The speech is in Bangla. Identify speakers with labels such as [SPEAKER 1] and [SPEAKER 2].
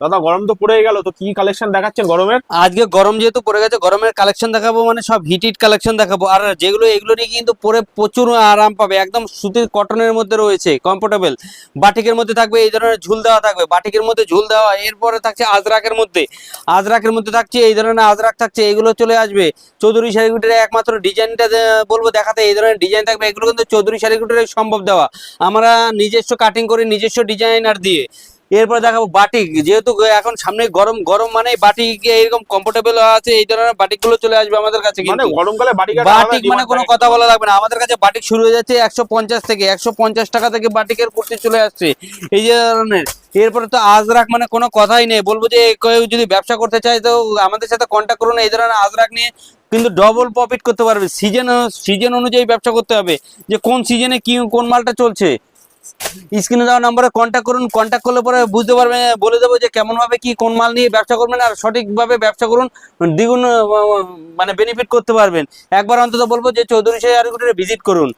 [SPEAKER 1] দাদা গরম তো পড়ে গেল, তো কি কালেকশন দেখাচ্ছেন গরমের?
[SPEAKER 2] আজকে গরম যেহেতু পড়ে গেছে, গরমের কালেকশন দেখাবো, মানে সব হিট কালেকশন দেখাবো। আর যেগুলো এগুলো নিয়ে কিন্তু পরে প্রচুর আরাম পাবে, একদম সুতির কটনের মধ্যে রয়েছে, কমফোর্টেবল। বাটিকের মধ্যে থাকবে এই ধরনের ঝুল দেওয়া, থাকবে বাটিকের মধ্যে ঝুল দেওয়া। এরপরে থাকছে আজরাকের মধ্যে, আজরাকের মধ্যে থাকছে এই ধরনের আজরাক থাকছে, এগুলো চলে আসবে চৌধুরী শাড়িগুটির একমাত্র ডিজাইনটা বলবো দেখাতে, এই ধরনের ডিজাইন থাকবে। এগুলো কিন্তু চৌধুরী শাড়িগুটির সম্ভব দেওয়া, আমরা নিজস্ব কাটিং করে নিজস্ব ডিজাইনার দিয়ে। এরপর দেখাবো বাটিক, যেহেতু এখন সামনে গরম, গরম মানে বাটিক এরকম কমফোর্টেবল আছে, এই ধরনের বাটিক গুলো চলে আসবে আমাদের কাছে।
[SPEAKER 1] মানে
[SPEAKER 2] কিন্তু
[SPEAKER 1] গরমকালে বাটিক
[SPEAKER 2] বাটিক মানে কোনো কথা বলা লাগবে না, আমাদের কাছে বাটিক শুরু হয়ে যাচ্ছে 150 থেকে, 150 টাকা থেকে বাটিকের কুর্তি চলে আসছে এই যে ধরনের। এরপরে তো আজরাক মানে কোনো কথাই নেই, বলবো যে কেউ যদি ব্যবসা করতে চায় তো আমাদের সাথে কন্ট্যাক্ট করুন। এই ধরনের আজরাক নিয়ে কিন্তু ডবল প্রফিট করতে পারবে। সিজন সিজন অনুযায়ী ব্যবসা করতে হবে, যে কোন সিজনে কি কোন মালটা চলছে। স্ক্রিনে দেওয়া নম্বরে কন্ট্যাক্ট করুন, কন্ট্যাক্ট করলে পরে বুঝতে পারবেন, বলে দেবো যে কেমন ভাবে কি কোন মাল নিয়ে ব্যবসা করবেন। আর সঠিকভাবে ব্যবসা করুন, দ্বিগুণ মানে বেনিফিট করতে পারবেন। একবার অন্তত বলবো যে চৌধুরী শাড়ি ভিজিট করুন।